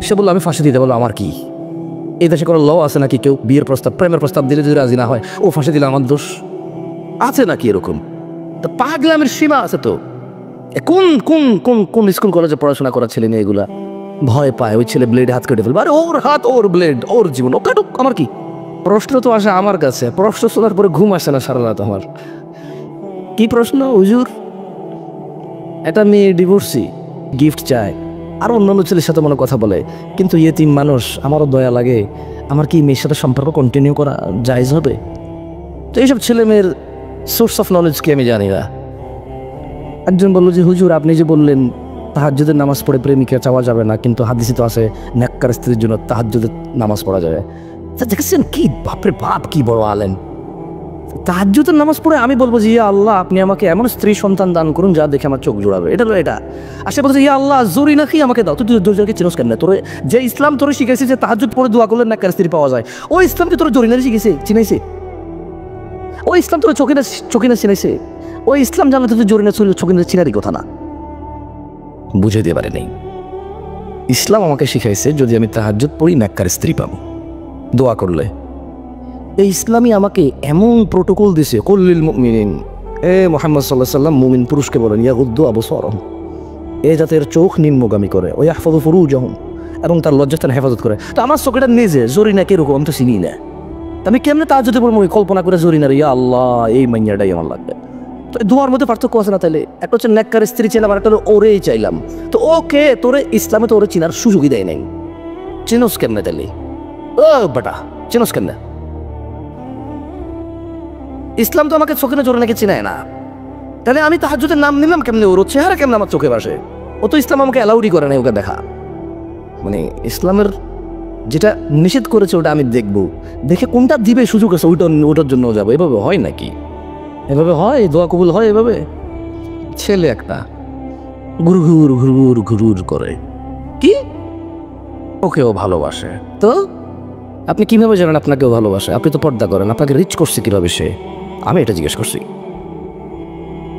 সে বললো আমি ফাঁসি দিতে বললো আমার কি, এই দেশে কোনো ল আছে নাকি কেউ বিয়ের প্রস্তাব প্রেমের প্রস্তাব দিলে যদি রাজি না হয় ও ফাঁসি দিলে আমার দোষ আছে নাকি? এরকম তো পাগলামের সীমা আছে তো। কোন কোন কোন কোন স্কুল কলেজে পড়াশোনা করা ছেলে মেয়ে এগুলা ভয় পায় ওই ছেলে ব্লেড হাত কেটে ফেলবে, আরে ওর হাত ওর ব্লেড ওর জীবন ও কাটুক, আমার কি? প্রশ্ন তো আসে আমার কাছে, প্রশ্ন শোনার পরে ঘুম আসে না সারা রাত আমার। কি প্রশ্ন হুজুর? একটা মেয়ে ডিভোর্সি, গিফট চায়, আর অন্যান্য ছেলের সাথে মনে কথা বলে, কিন্তু ইয়েতিম মানুষ, আমারও দয়া লাগে, আমার কি মেয়ের সাথে সম্পর্ক কন্টিনিউ করা জায়েজ হবে? তো এইসব ছেলে মেয়ের সোর্স অফ নলেজ কি আমি জানি না। একজন বললো যে হুজুর আপনি যে বললেন তাহাজ্জুদের নামাজ পড়ে প্রেমিকা চাওয়া যাবে না, কিন্তু হাদিসে তো আছে নেককার স্ত্রীর জন্য তাহাজ্জুদের নামাজ পড়া যাবে। তা দেখেছেন কি বাপরে বাপ, কি বড় আলেম। তাহাজ্জুদের নামাজ পড়ে আমি বলবো যে ইয়া আল্লাহ আপনি আমাকে এমন স্ত্রী সন্তান দান করুন যা দেখে আমার চোখ জোড়াবে, এটা হলো এটা। আর সে বলছে ইয়া আল্লাহ জোরি নাকি আমাকে দাও, তুই জোরিনাকে চিনোস কেন? তোর যে ইসলাম তোর শিখেছে যে তাহাজ্জুদ পড়ে দোয়া করলে নেককার স্ত্রী পাওয়া যায়, ওই ইসলামকে তোর জোরিনারে শিখেছে, চিনাইছে? ওই ইসলাম তোর চোখে না চিনাইছে? ওই ইসলাম জানলে তো জোরিনা চোখে না চিনারই কথা না, বুঝে দিয়ে পারে নেই। ইসলাম আমাকে শিখাইছে যদি আমি তাহাজ্জুদ পড়ি নেককার স্ত্রী পাবো দোয়া করলে। এই ইসলামই আমাকে এমন প্রোটোকল দিছে, কুল্লিল মুমিনিন, এ মুহাম্মদ সাল্লাল্লাহু আলাইহি ওয়াসাল্লাম মুমিন পুরুষকে বলেন ইয়াগুদ্দু আবসারহুম, এ জাতের চোখ নিম্নগামী করে, ওয়া ইয়াহফাযু ফুরুজাহুম, এবং তার লজ্জাস্থান হেফাজত করে। তো আমার চোখটা নিজে জরিনা কিরকম আমি তো চিনি না, আমি কেমনে তাহাজ্জুদে পড়বো কল্পনা করে জরিনার ইয়া আল্লাহ এই মাইয়াটাই আমার লাগবে? তো দোয়ার মধ্যে পার্থক্য আছে না? তাহলে একটা হচ্ছে নেককার স্ত্রী চাইলাম, আর একটা হলো ওরেই চাইলাম। তো ওকে তোরে ইসলামে তো ওরে চিনার সুযোগই দেয় নাই, চিনোস কেমনে তাহলে? ও বেটা চিনোস কেমনে? ইসলাম তো আমাকে চোখে না জোরে নাকি চিনায় না, তাহলে আমি তাহাজ্জুদের নাম নিলাম কেমনে? ওর চেহারা কেমনে আমার চোখে ভাসে? ও তো ইসলাম আমাকে অ্যালাউডই করে নাই ওকে দেখা। মানে ইসলামের যেটা নিষেধ করেছে ওটা আমি দেখবো, দেখে কোনটা দিবে সুযোগ আছে ওটার জন্য যাবো। এভাবে হয় নাকি? এভাবে হয়? দোয়া কবুল হয় এভাবে? ছেলে একটা ঘুরঘুর ঘুরঘুর ঘুরঘুর করে কি ওকেও ভালোবাসে। তো আপনি কিভাবে জানেন আপনাকেও ভালোবাসে? আপনি তো পর্দা করেন, আপনাকে রিচ করছে কিভাবে সে? আমি এটা জিজ্ঞেস করছি।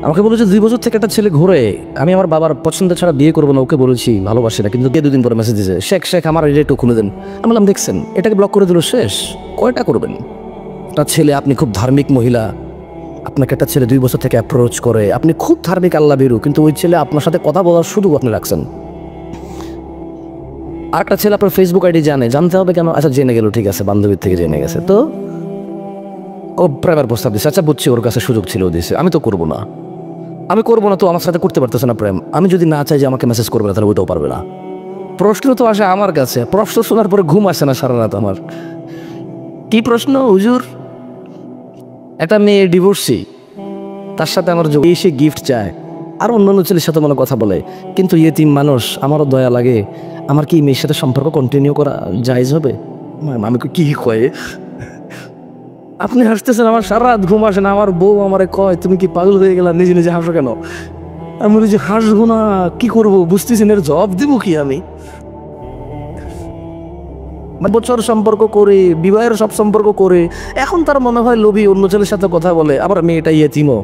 আমাকে বলেছে 2 বছর থেকে একটা ছেলে ঘুরে, আমি আমার বাবার পছন্দ ছাড়া বিয়ে করবো না, ওকে বলেছি ভালোবাসি না, কিন্তু 2 দিন পরে মেসেজ দিয়েছে শেখ আমার এটা খুলে দেন। আমি বললাম দেখছেন এটাকে ব্লক করে দিল, শেষ। কয়টা করবেন? একটা ছেলে, আপনি খুব ধার্মিক মহিলা, আপনাকে একটা ছেলে 2 বছর থেকে অ্যাপ্রোচ করে, আপনি খুব ধার্মিক আল্লাহ বেরু, কিন্তু ওই ছেলে আপনার সাথে কথা বলার সুযোগ আপনি রাখছেন। আর একটা ছেলে আপনার ফেসবুক আইডি জানতে হবে কেন? আচ্ছা জেনে গেল, ঠিক আছে বান্ধবীর থেকে জেনে গেছে, তো ও প্রেমের প্রস্তাব দিচ্ছে, আচ্ছা বুঝছি ওর কাছে সুযোগ ছিল দিছে, আমি তো করবো না, তো আমার সাথে করতে পারতেছে না প্রেম। আমি যদি না চাই যে আমাকে মেসেজ করবে না, তাহলে ওইটাও পারবে না। প্রশ্ন তো আসে আমার কাছে, প্রশ্ন শোনার পরে ঘুম আসে না সারা রাত আমার। কি প্রশ্ন হুজুর? একটা মেয়ে ডিভোর্সি, তার সাথে আমার এসে গিফট চায়, আর অন্যান্য ছেলের সাথে মনে কথা বলে, কিন্তু ইয়েতিম মানুষ, আমারও দয়া লাগে, আমার কি মেয়ের সাথে সম্পর্ক কন্টিনিউ করা জায়েজ হবে? আমি কি কয়ে আপনি হাসতেছেন? আমার সারা রাত ঘুম আসে না। আমার বউ আমারে কয় তুমি কি পাগল হয়ে গেলা, নিজে নিজে হাসো কেন? আমি বলি যে হাসবো না, কি করবো বুঝতেছি না, এর জবাব দিব কি আমি? বছর সম্পর্ক করে, বিবাহের সব সম্পর্ক করে, এখন তার মনে হয় লোভী, অন্য ছেলের সাথে কথা বলে, আবার মেয়েটা ইয়েতিমও,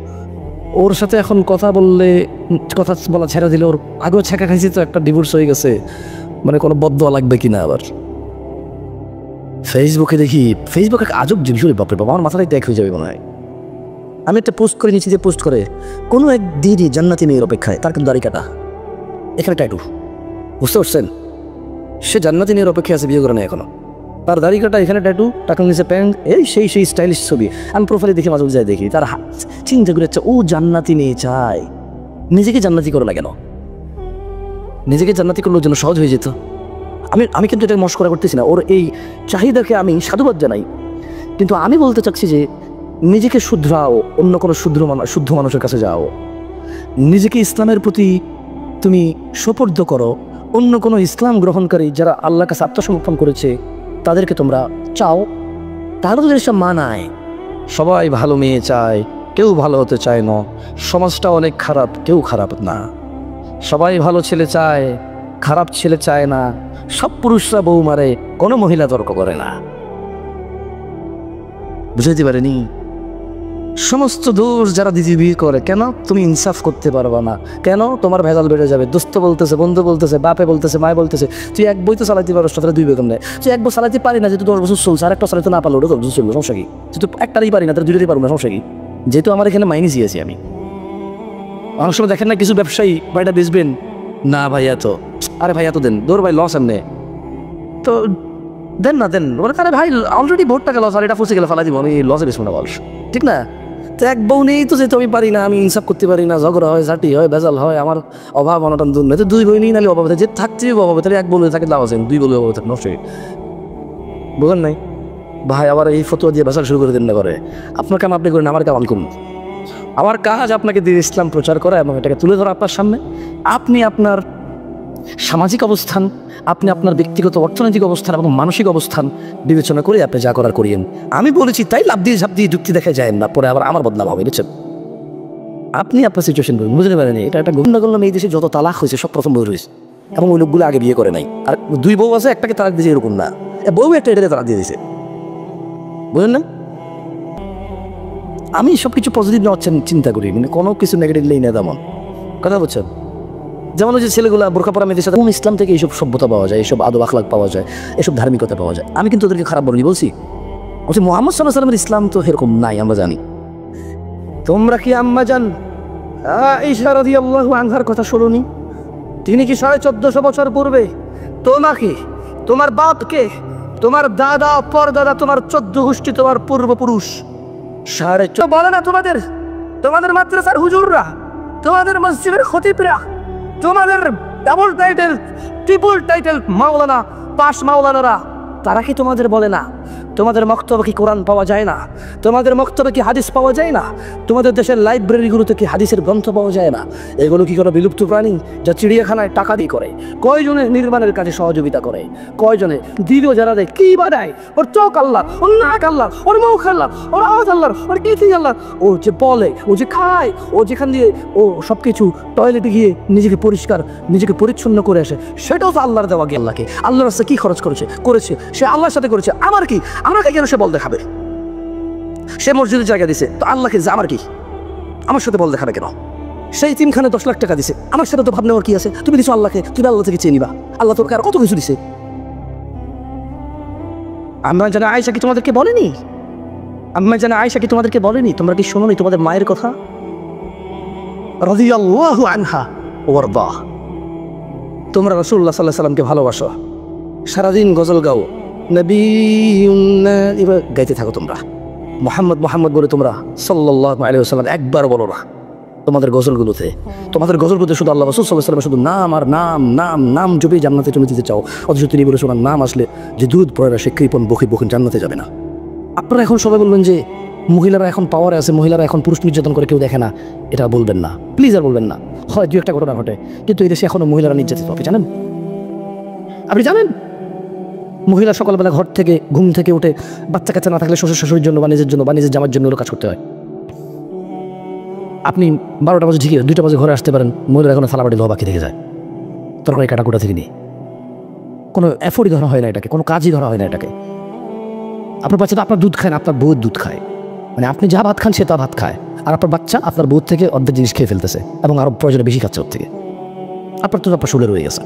ওর সাথে এখন কথা বললে, কথা বলা ছেড়ে দিলে, ওর আগেও ছেঁকা খাইছি তো, একটা ডিভোর্স হয়ে গেছে, মানে কোনো বদদোয়া লাগবে কিনা আবার? ফেসবুকে দেখি, ফেসবুকে আজব জিনিস, বাপরে বাবা, আমার মাথাটাই ত্যাগ হয়ে যাবে মনে হয়। আমি একটা পোস্ট করে নিচ্ছি, যে পোস্ট করে কোনো এক দিদি জান্নাতি মেয়ের অপেক্ষায়, তার কিন্তু দাড়ি কাটা, এখানে ট্যাটু, বুঝতে পারছেন? সে জান্নাতি মেয়ের অপেক্ষায় আছে, বিয়ে করে না এখনো, তার দাড়ি কাটা, এখানে ট্যাটু, টাকার নিচে প্যান্ট, এই সেই স্টাইলিশ ছবি। আমি প্রোফাইলে দেখি, মাঝে মাঝে দেখি, তার চিন্তা করে ও জান্নাতি মেয়ে চায়, নিজেকে জান্নাতি করে না কেন? নিজেকে জান্নাতি করলে ওর জন্য সহজ হয়ে যেত। আমি কিন্তু এটা মস্করা করতেছি না, ওর এই চাহিদাকে আমি সাধুবাদ জানাই, কিন্তু আমি বলতে চাচ্ছি যে নিজেকে শুধরাও, অন্য কোনো শুদ্ধ মানুষের কাছে যাও, নিজেকে ইসলামের প্রতি তুমি সোপর্দ করো, অন্য কোনো ইসলাম গ্রহণকারী যারা আল্লাহর কাছে আত্মসমর্পণ করেছে তাদেরকে তোমরা চাও, তাহলে তো জিনিসটা মানায়। সবাই ভালো মেয়ে চায়, কেউ ভালো হতে চায় না, সমাজটা অনেক খারাপ, কেউ খারাপ না, সবাই ভালো ছেলে চায়, খারাপ ছেলে চায় না, সব পুরুষরা বউ মারে, কোনো মহিলা তর্ক করে না। বুঝাইতে পারেনি? সমস্ত দোষ যারা দিদি বিয়ে করে, কেন তুমি ইনসাফ করতে পারবা না, কেন তোমার ভেজাল বেড়ে যাবে। দোস্ত বলতেছে, বন্ধু বলতেছে, বাপে বলতেছে, মায় বলতেছে, তুই এক বই তো চালাইতে পারো, তাহলে দুই বেতন নেয়। তুই এক বই চালাইতে পারি না, যেহেতু 10 বছর চলছে, আর একটা চালাইতে না পারলো, ওটা 10 বছর চললো, সমস্যা কি? যেহেতু একটারই পারি না, তাহলে দুইটারই পারবো না, সমস্যা কি? যেহেতু আমার এখানে মাইনে দিয়েছি আমি। অনেক সময় দেখেন না কিছু ব্যবসায়ী বাড়িটা বেচবেন না, ভাই এত, আরে ভাই এত দেন, দৌড় ভাই লস এমনি, তো দেন না, দেন বলে, আরে ভাই অলরেডি বহুত টাকা লস, আর এটা ফুসে গেলে ফেলা দিব, আমি লসে বেসবো না, বল, ঠিক না? তো এক বউ নেই তো, যেহেতু আমি পারি না, আমি ইনসাফ করতে পারি না, ঝগড়া হয়, ঝাঁটি হয়, ভেজাল হয়, আমার অভাব অনটন দূর নেই, তো দুই বই নেই, নাহলে অভাব যে থাকছে অভাবে, তাহলে এক বলবে তাকে লাভ আছেন, দুই বলবে অভাবে থাকে, নষ্ট বুঝলেন নাই ভাই? আবার এই ফতোয়া দিয়ে ভেজাল শুরু করে দেন না করে, আপনার কাম আপনি করেন, আমার কাম আমি করুন। আমার কাজ আপনাকে দিন ইসলাম প্রচার করা এবং এটাকে তুলে ধরা আপনার সামনে। আপনি আপনার সামাজিক অবস্থান, আপনি আপনার ব্যক্তিগত অর্থনৈতিক অবস্থান এবং মানসিক অবস্থান বিবেচনা করে আপনি যা করার করিয়েন। আমি বলেছি তাই লাভ দিয়ে ঝাপ দিয়ে যুক্তি দেখা যায় না, পরে আবার আমার বদনাম হবে, বুঝছেন? আপনি আপনার সিচুয়েশন বলুন, বুঝতে পারেন? এটা একটা গণ্য করলাম, এই দেশে যত তালাক হয়েছে সব প্রথম বউ হয়েছে, এবং ওই লোকগুলো আগে বিয়ে করে নাই। আর দুই বউ আছে, একটাকে তালাক দিয়েছে এরকম না, বউ একটা এটাকে তালাক দিয়ে দিয়েছে, বুঝলেন না? আমি সব কিছু পজিটিভ নেওয়ার চিন্তা করি, মানে কোনো কিছু নেগেটিভ নেই না, তেমন কথা বলছেন। যেমন ওই যে ছেলেগুলা বোরখা পরা মেয়েদের সাথে, ইসলাম থেকে এইসব সভ্যতা পাওয়া যায়, এইসব আদব আখলাক পাওয়া যায়, এসব ধার্মিকতা পাওয়া যায়। আমি কিন্তু ওদেরকে খারাপ বলিনি, বলছি মুহাম্মদ সাল্লাল্লাহু আলাইহি ওয়াসাল্লামের ইসলাম তো এরকম নাই, আমরা জানি। তোমরা কি আম্মা জান আয়েশা রাদিয়াল্লাহু আনহার কথা শুনুনি? তিনি কি 1450 বছর পূর্বে তোমাকে, তোমার বাপকে, তোমার দাদা পরদাদা, তোমার 14 গোষ্ঠী, তোমার পূর্বপুরুষ 14.5 বলে না তোমাদের, তোমাদের মাদ্রাসার হুজুররা, তোমাদের মসজিদের খতিবরা, তোমাদের ডাবল টাইটেল ট্রিপল টাইটেল মাওলানা পাশ মাওলানারা, তারা কি তোমাদের বলে না তোমাদের মক্তবে কি কোরআন পাওয়া যায় না? তোমাদের মক্তবে কি হাদিস পাওয়া যায় না? তোমাদের দেশের লাইব্রেরিগুলোতে কি হাদিসের গ্রন্থ পাওয়া যায় না? এগুলো কি কোনো বিলুপ্ত প্রাণী যা চিড়িয়াখানায় টাকা দিয়ে করে? কয়জনে নির্মাণের কাজে সহযোগিতা করে? কয়জনে দিল যারা দেয় কি বানায়? ওর চোখ আল্লাহ, ওর নাক আল্লাহ, ওর মুখ আল্লাহ, ওর আওয়াজ আল্লাহ, ওর কিছু আল্লাহ, ও যে বলে, ও যে খায়, ও যেখান দিয়ে ও সব কিছু টয়লেটে গিয়ে নিজেকে পরিষ্কার, নিজেকে পরিচ্ছন্ন করে আসে, সেটাও তো আল্লাহর দেওয়া। আল্লাহকে, আল্লাহর রাস্তায় কি খরচ করেছে সে আল্লাহর সাথে করেছে। আমার কি, আমাকে কেন সে বল দেখাবে? সে মসজিদের জায়গা দিছে, তো আল্লাহকে আমার কি, আমার সাথে বল দেখাবে কেন? সেই তিনখানে 10 লাখ টাকা দিছে, আমার সাথে তো ভাবনা ওর কি আছে? তুমি দিছো আল্লাহকে, তুমি আল্লাহ থেকে চেয়ে নিবা, আল্লাহ তোর আর কত কিছু দিছে। আমরা জানা আয়েশা কি তোমাদেরকে বলেনি? আমরা জানা আয়েশা কি তোমাদেরকে বলেনি? তোমরা কি শোনোনি তোমাদের মায়ের কথা? রাদিয়াল্লাহু আনহা ওয়ারদা। তোমরা রাসূলুল্লাহ সাল্লাল্লাহু আলাইহি সাল্লামকে ভালোবাসো, সারাদিন গজল গাও, নবী এবার গাইতে থাকো তোমরা, মুহাম্মদ মুহাম্মদ বলে তোমরা সাল্লাল্লাহু আলাইহি ওয়াসাল্লাম একবার বলো না তোমাদের গজলগুলোতে। তোমাদের গজলগুলোতে শুধু আল্লাহ রাসূল সাল্লাল্লাহু আলাইহি ওয়াসাল্লাম শুধু নাম আর নাম নাম নাম জপে জান্নাতে তুমি দিতে চাও, অথচ তিনি বলে শোনার নাম আসলে যে দুধ পড়ে সে কৃপণ বকি বকি জান্নাতে যাবে না। আপনারা এখন সবাই বলবেন যে মহিলারা এখন পাওয়ারে আছে, মহিলারা এখন পুরুষ নির্যাতন করে কেউ দেখে না, এটা বলবেন না প্লিজ, আর বলবেন না। হয় দু একটা ঘটনা ঘটে, কিন্তু এই দেশে এখনো মহিলারা নির্যাতিত। আপনি জানেন? আপনি জানেন মহিলা সকালবেলা ঘর থেকে ঘুম থেকে উঠে বাচ্চা কাচ্চা না থাকলে শ্বশুর শাশুড়ির জন্য বা নিজের জন্য বা নিজের জামার জন্য কাজ করতে হয়। আপনি 12টা বাজে ঠিকই 2টা বাজে ঘরে আসতে পারেন, মহিলারা এখন থালাবাটি ধোয়া বাকি থেকে যায়, তরকারি কাটাকুটা থেকে নিয়ে কোনো এফোর্টই ধরা হয় না, এটাকে কোনো কাজই ধরা হয় না এটাকে। আপনার বাচ্চা তো আপনার দুধ খায় না, আপনার বউয়ের দুধ খায়, মানে আপনি যা ভাত খান সে তা ভাত খায়, আর আপনার বাচ্চা আপনার বউর থেকে অর্ধেক জিনিস খেয়ে ফেলতেছে এবং আরও প্রয়োজনে বেশি খাচ্ছে ওর থেকে। আপনার তো আপনার শুলে রয়ে গেছে,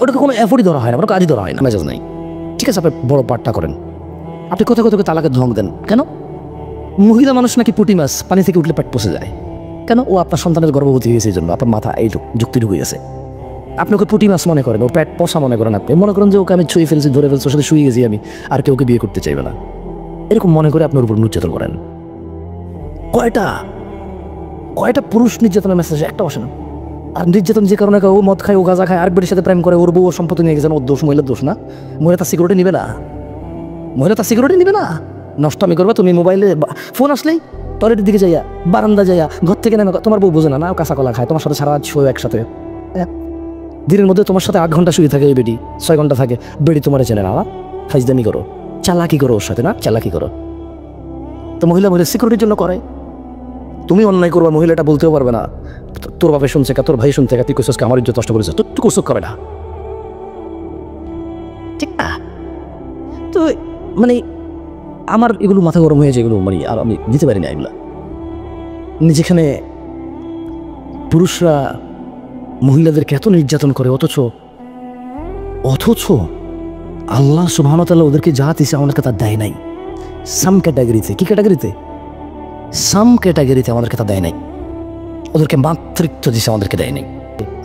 ওটাকে কোনো এফোর্টই ধরা হয় না, কোনো কাজই ধরা হয় না, মেজাজ নাই। ঠিক আছে, আপনি বড় পাঠটা করেন, আপনি কোথাও কোথাও তালাকের ধমক দেন কেন? মহিলা মানুষ নাকি পুঁটি মাছ, পানি থেকে উঠলে পেট পচে যায় কেন? ও আপনার সন্তানের গর্ভবতী হয়েছে, এই জন্য আপনার মাথা এই যুক্তি ঢুকে গেছে। আপনি ওকে পুঁটি মাছ মনে করেন, ও পেট পচা মনে করেন, আপনি মনে করেন যে ওকে আমি ছুঁয়ে ফেলছি, ধরে ফেলছি, ওর সাথে শুয়ে গেছি আমি, আর কেউ ওকে বিয়ে করতে চাইবে না, এরকম মনে করে আপনার উপর নির্যাতন করেন। কয়টা পুরুষ নির্যাতনের মেসেজ একটা বসে না। আর নির্যাতন যে কারণে ও মদ খায়, ও গাঁজা খায়, আরেকবারের সাথে প্রেম করে, ওর বউ ওর সম্পত্তি নিয়ে গেছেন, ওর দোষ, মহিলার দোষ না। মহিলা তার সিকিউরিটি নিবে না, মহিলা তার সিকিউরিটি নিবে না। নষ্ট আমি করবে তুমি, মোবাইলে ফোন আসলেই টয়লেটের দিকে যাইয়া, বারান্দা যাইয়া, ঘর থেকে নেমে, তোমার বউ বোঝে না, ও কাঁচা কলা খায়, তোমার সাথে সারা রাত শুয়ে একসাথে, দিনের মধ্যে তোমার সাথে 8 ঘন্টা শুয়ে থাকে, এই বেডি 6 ঘন্টা থাকে, বেডি তোমার চেনে না, ফাইজদামি করো, চালাকি করো ওর সাথে, না চালাকি করো। তো মহিলা সিকিউরিটির জন্য করে, তুমি অন্যায় করবা, মহিলাটা বলতেও পারবে না, তোর বাপে শুনছে কা, তোর ভাই শুনছে কা, তুই কোসকে আমার ইজ্জত নষ্ট করেছে, তোর তুই কোসক করে না, ঠিক না? তো মানে আমার এগুলো মাথা গরম হয়েছে, এগুলো মানে আর আমি দিতে পারি না এগুলা। যেখানে পুরুষরা মহিলাদেরকে এত নির্যাতন করে, অথচ আল্লাহ সুবহানাহু ওয়া তাআলা ওদেরকে যা দিয়েছে আমাদেরকে তা দেয় নাই। সাম ক্যাটাগরিতে, কি ক্যাটাগরিতে? সাম ক্যাটাগরিতে আমাদেরকে তা দেয় নাই। ওদেরকে মাতৃত্ব দিয়েছে, আমাদেরকে দেয় নাই।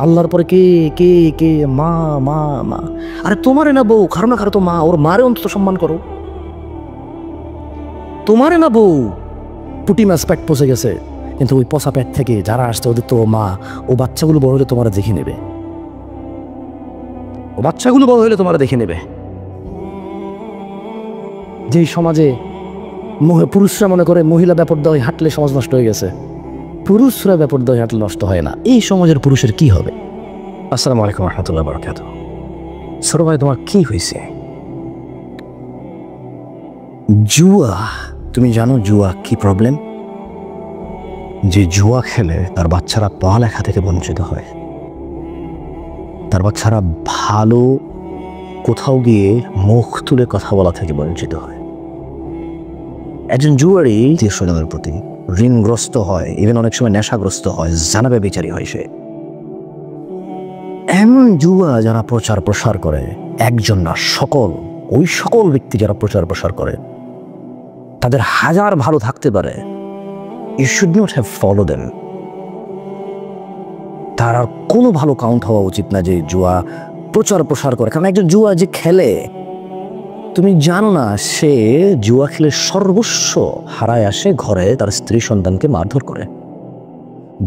আল্লাহর পরে কে কে কে? মা মা মা। আরে তোমারে না বউ, কারো না কারো তো মা, ওর মারে অন্তত সম্মান করো। তোমারে না বউ, পুটি মাছ পেট পচে গেছে, কিন্তু ওই পচা পেট থেকে যারা আসছে ওদের তো মা। ও বাচ্চাগুলো বড় হলে তোমার দেখে নেবে, ও বাচ্চাগুলো বড় হলে তোমার দেখে নেবে। যেই সমাজে পুরুষরা মনে করে মহিলা ব্যাপারটা হাঁটলে সমাজ নষ্ট হয়ে গেছে, পুরুষরা ব্যাপারটা হাঁটলে নষ্ট হয় না, এই সমাজের পুরুষের কি হবে? আসসালামু আলাইকুম ওয়া রাহমাতুল্লাহি ওয়া বারাকাতুহু। ছোট ভাই, তোমার কি হয়েছে? জুয়া। তুমি জানো জুয়া কি প্রবলেম? যে জুয়া খেলে তার বাচ্চারা পড়ালেখা থেকে বঞ্চিত হয়, তার বাচ্চারা ভালো কোথাও গিয়ে মুখ তুলে কথা বলা থেকে বঞ্চিত হয়। একজন জুয়ারি স্বজনের প্রতি ঋণগ্রস্ত হয়, ইভেন অনেক সময় নেশাগ্রস্ত হয়, জানাবে বিচারী হয় সে। এমন জুয়া যারা প্রচার প্রসার করে, একজন না সকল, ওই সকল ব্যক্তি যারা প্রচার প্রসার করে, তাদের হাজার ভালো থাকতে পারে, you should not have follow them. তার আর কোনো ভালো কাউন্ট হওয়া উচিত না যে জুয়া প্রচার প্রসার করে। কারণ একজন জুয়া যে খেলে, তুমি জানো না সে জুয়া খেলে সর্বস্ব হারায় আসে, ঘরে তার স্ত্রী সন্তানকে মারধর করে,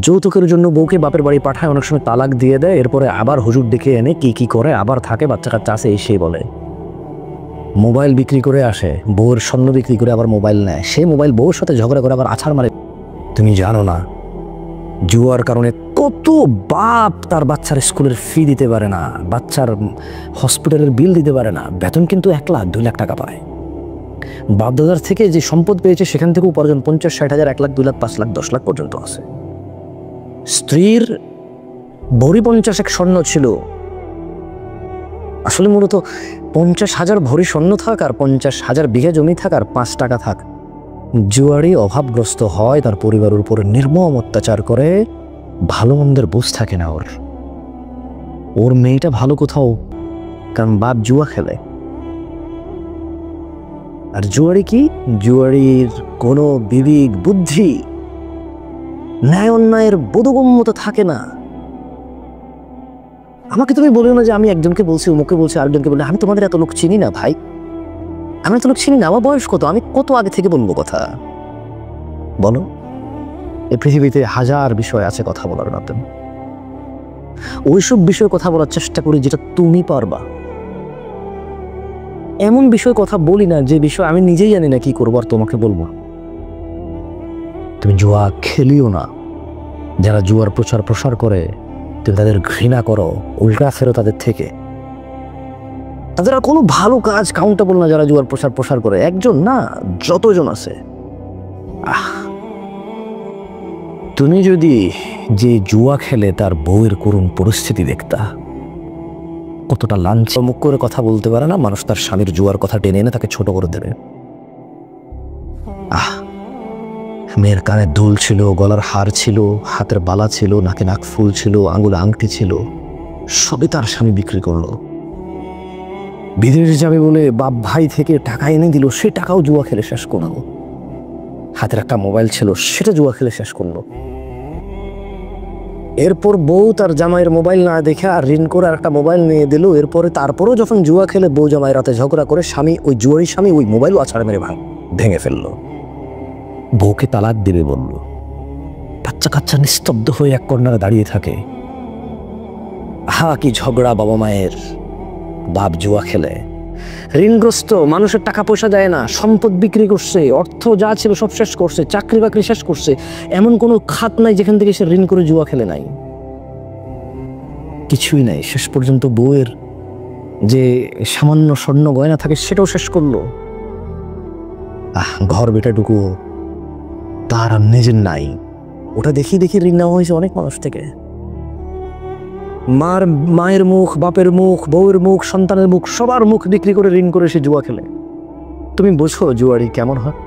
যৌতুকের জন্য বউকে বাপের বাড়ি পাঠায়, অনেক সময় তালাক দিয়ে দেয়, এরপরে আবার হুজুর ডেকে এনে কি করে আবার থাকে, বাচ্চা কাচ্চা আছে এসে বলে। মোবাইল বিক্রি করে আসে, বউয়ের স্বর্ণ বিক্রি করে আবার মোবাইল নেয়, সে মোবাইল বউর সাথে ঝগড়া করে আবার আছাড় মারে। তুমি জানো না জুয়ার কারণে কত বাপ তার বাচ্চার স্কুলের ফি দিতে পারে না, বাচ্চার হসপিটালের বিল দিতে পারে না। বেতন কিন্তু 1 লাখ 2 লাখ টাকা পায়। বাপদাদার থেকে যে সম্পদ পেয়েছে সেখান থেকে উপার্জন 50-60 হাজার, 1 লাখ 2 লাখ 5 লাখ 10 লাখ পর্যন্ত আছে। স্ত্রীর ভরি 50 স্বর্ণ ছিল, আসলে মূলত 50,000 ভরি স্বর্ণ থাক আর 50,000 বিঘা জমি থাক আর 5 টাকা থাক, জুয়ারি অভাবগ্রস্ত হয়, তার পরিবারের উপরে নির্মম অত্যাচার করে, ভালো মন্দের বুঝ থাকে না ওর মেয়েটা ভালো কোথাও, কারণ বাপ জুয়া খেলে। আর জুয়ারি কি? জুয়ারির কোনো বিবেক বুদ্ধি, ন্যায় অন্যায়ের বোধগম্যতা থাকে না। আমাকে তুমি বলিও না যে আমি একজনকে বলছি, মুখে বলছি, আরেকজনকে বলি আমি তোমাদের এত লোক চিনি না। ভাই, আমি এত লোক চিনি না, আমার বয়স কত, আমি কত আগে থেকে বলবো কথা? বলো, এই পৃথিবীতে হাজার বিষয় আছে কথা বলার মাধ্যমে। ওইসব বিষয়ে কথা বলার চেষ্টা করি যেটা তুমি পারবা। এমন বিষয়ে কথা বলি না যে বিষয় আমি নিজেই জানি না কি করবো আর তোমাকে বলবো। তুমি জুয়া খেলিও না। যারা জুয়ার প্রচার প্রসার করে তুমি তাদের ঘৃণা করো, উল্টা ফেরো তাদের থেকে। তাদের আর কোনো ভালো কাজ কাউন্টেবল না যারা জুয়ার প্রচার প্রসার করে, একজন না যতজন আছে। তুমি যদি যে জুয়া খেলে তার বউয়ের করুণ পরিস্থিতি দেখতা, কতটা লাঞ্ছিত, মুখ করে কথা বলতে পারে না, মানুষ তার স্বামীর জুয়ার কথা টেনে এনে তাকে ছোট করে দেবে। মেয়ের কানে দুল ছিল, গলার হার ছিল, হাতের বালা ছিল, নাকে নাক ফুল ছিল, আঙুলে আংটি ছিল, সবই তার স্বামী বিক্রি করলো। বিদেশ যাবে বলে বাপ ভাই থেকে টাকা এনে দিল, সে টাকাও জুয়া খেলে শেষ করলো। হাতের একটা মোবাইল ছিল, সেটা জুয়া খেলে শেষ করলো। এরপর বউ তার জামাইয়ের মোবাইল না দেখে আর ঋণ করে আর একটা মোবাইল নিয়ে দিল। এরপরে তারপরও যখন জুয়া খেলে বউ জামাই রাতে ঝগড়া করে, স্বামী ওই জুয়ারি স্বামী ওই মোবাইলও আছাড় মেরে ভেঙে ফেললো, বউকে তালাক দিবে বলল। বাচ্চা কাচ্চা নিস্তব্ধ হয়ে এক কর্নারে দাঁড়িয়ে থাকে। কি ঝগড়া বাবা মায়ের। বাপ জুয়া খেলে, ঋণগ্রস্ত, মানুষের টাকা পয়সা দেয় না, সম্পদ বিক্রি করছে, অর্থ যা ছিল সব শেষ করছে, চাকরি বাকরি শেষ করছে, এমন কোনো খাত নাই যেখান থেকে সে ঋণ করে জুয়া খেলে নাই, কিছুই নাই। শেষ পর্যন্ত বউয়ের যে সামান্য স্বর্ণ গয়না থাকে সেটাও শেষ করলো। ঘর বেটাটুকু তার আর নিজের নাই, ওটা দেখি ঋণ নেওয়া হয়েছে অনেক মানুষ থেকে। মায়ের মুখ, বাপের মুখ, বউয়ের মুখ, সন্তানের মুখ, সবার মুখ বিক্রি করে ঋণ করে সে জুয়া খেলে। তুমি বুঝো জুয়ারি কেমন হয়?